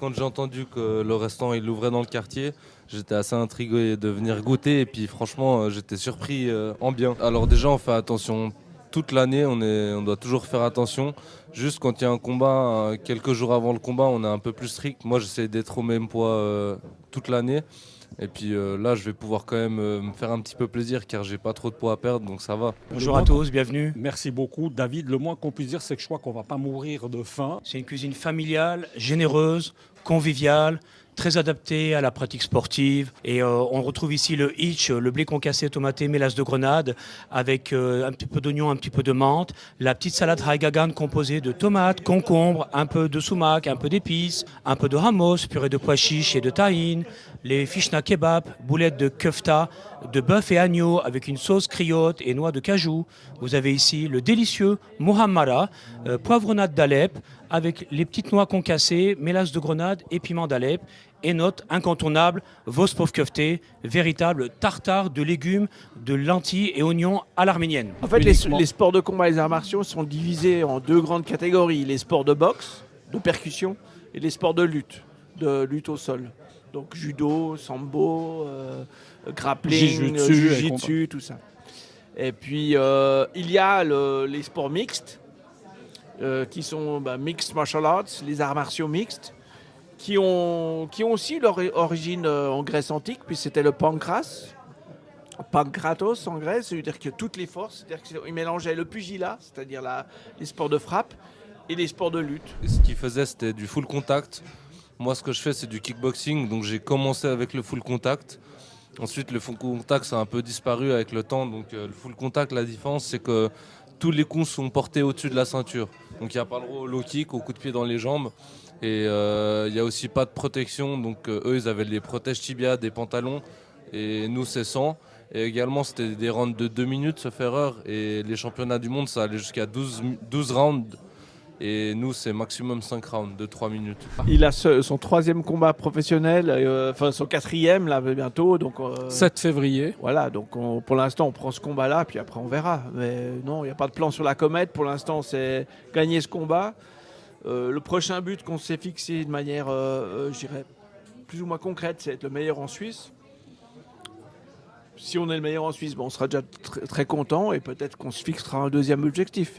Quand j'ai entendu que le restaurant il ouvrait dans le quartier, j'étais assez intrigué de venir goûter et puis franchement j'étais surpris en bien. Alors déjà on fait attention toute l'année, on doit toujours faire attention. Juste quand il y a un combat, quelques jours avant le combat, on est un peu plus strict. Moi j'essaie d'être au même poids toute l'année. Et puis là je vais pouvoir quand même me faire un petit peu plaisir car j'ai pas trop de poids à perdre donc ça va. Bonjour à tous, bienvenue. Merci beaucoup, David. Le moins qu'on puisse dire, c'est que je crois qu'on va pas mourir de faim. C'est une cuisine familiale, généreuse, conviviale, très adaptée à la pratique sportive. Et on retrouve ici le hitch, le blé concassé, tomaté, mélasse de grenade, avec un petit peu d'oignon, un petit peu de menthe, la petite salade haigagan composée de tomates, concombres, un peu de sumac, un peu d'épices, un peu de hummus, purée de pois chiches et de tahine, les fishna kebab, boulettes de kefta, de bœuf et agneau avec une sauce criotte et noix de cajou. Vous avez ici le délicieux muhammara, poivronade d'Alep, avec les petites noix concassées, mélasse de grenade et piment d'Alep. Et note incontournable, Vospov Kefté, véritable tartare de légumes, de lentilles et oignons à l'arménienne. En fait, Uniquement. les sports de combat et les arts martiaux sont divisés en deux grandes catégories. Les sports de boxe, de percussion, et les sports de lutte au sol. Donc judo, sambo, grappling, jiu-jitsu, tout ça. Et puis, il y a les sports mixtes, qui sont mixed martial arts, les arts martiaux mixtes, qui ont aussi leur origine en Grèce antique, puis c'était le pankratos en Grèce, c'est-à-dire que toutes les forces, c'est-à-dire qu'ils mélangeaient le pugilat, c'est-à-dire les sports de frappe, et les sports de lutte. Et ce qu'ils faisaient c'était du full contact. Moi ce que je fais c'est du kickboxing donc j'ai commencé avec le full contact. Ensuite le full contact ça a un peu disparu avec le temps donc le full contact la différence c'est que tous les coups sont portés au-dessus de la ceinture. Donc il n'y a pas le droit au low kick, au coup de pied dans les jambes. Et il n'y a aussi pas de protection. Donc eux, ils avaient les protèges tibia, des pantalons. Et nous, c'est sans. Et également, c'était des rounds de 2 minutes, sauf erreur. Et les championnats du monde, ça allait jusqu'à 12 rounds. Et nous, c'est maximum 5 rounds de 3 minutes. Il a son troisième combat professionnel, enfin son quatrième là bientôt. Donc 7 février. voilà, donc pour l'instant on prend ce combat-là, puis après on verra. Mais non, il n'y a pas de plan sur la comète. Pour l'instant, c'est gagner ce combat. Le prochain but qu'on s'est fixé de manière, je dirais, plus ou moins concrète, c'est être le meilleur en Suisse. Si on est le meilleur en Suisse, on sera déjà très content et peut-être qu'on se fixera un deuxième objectif.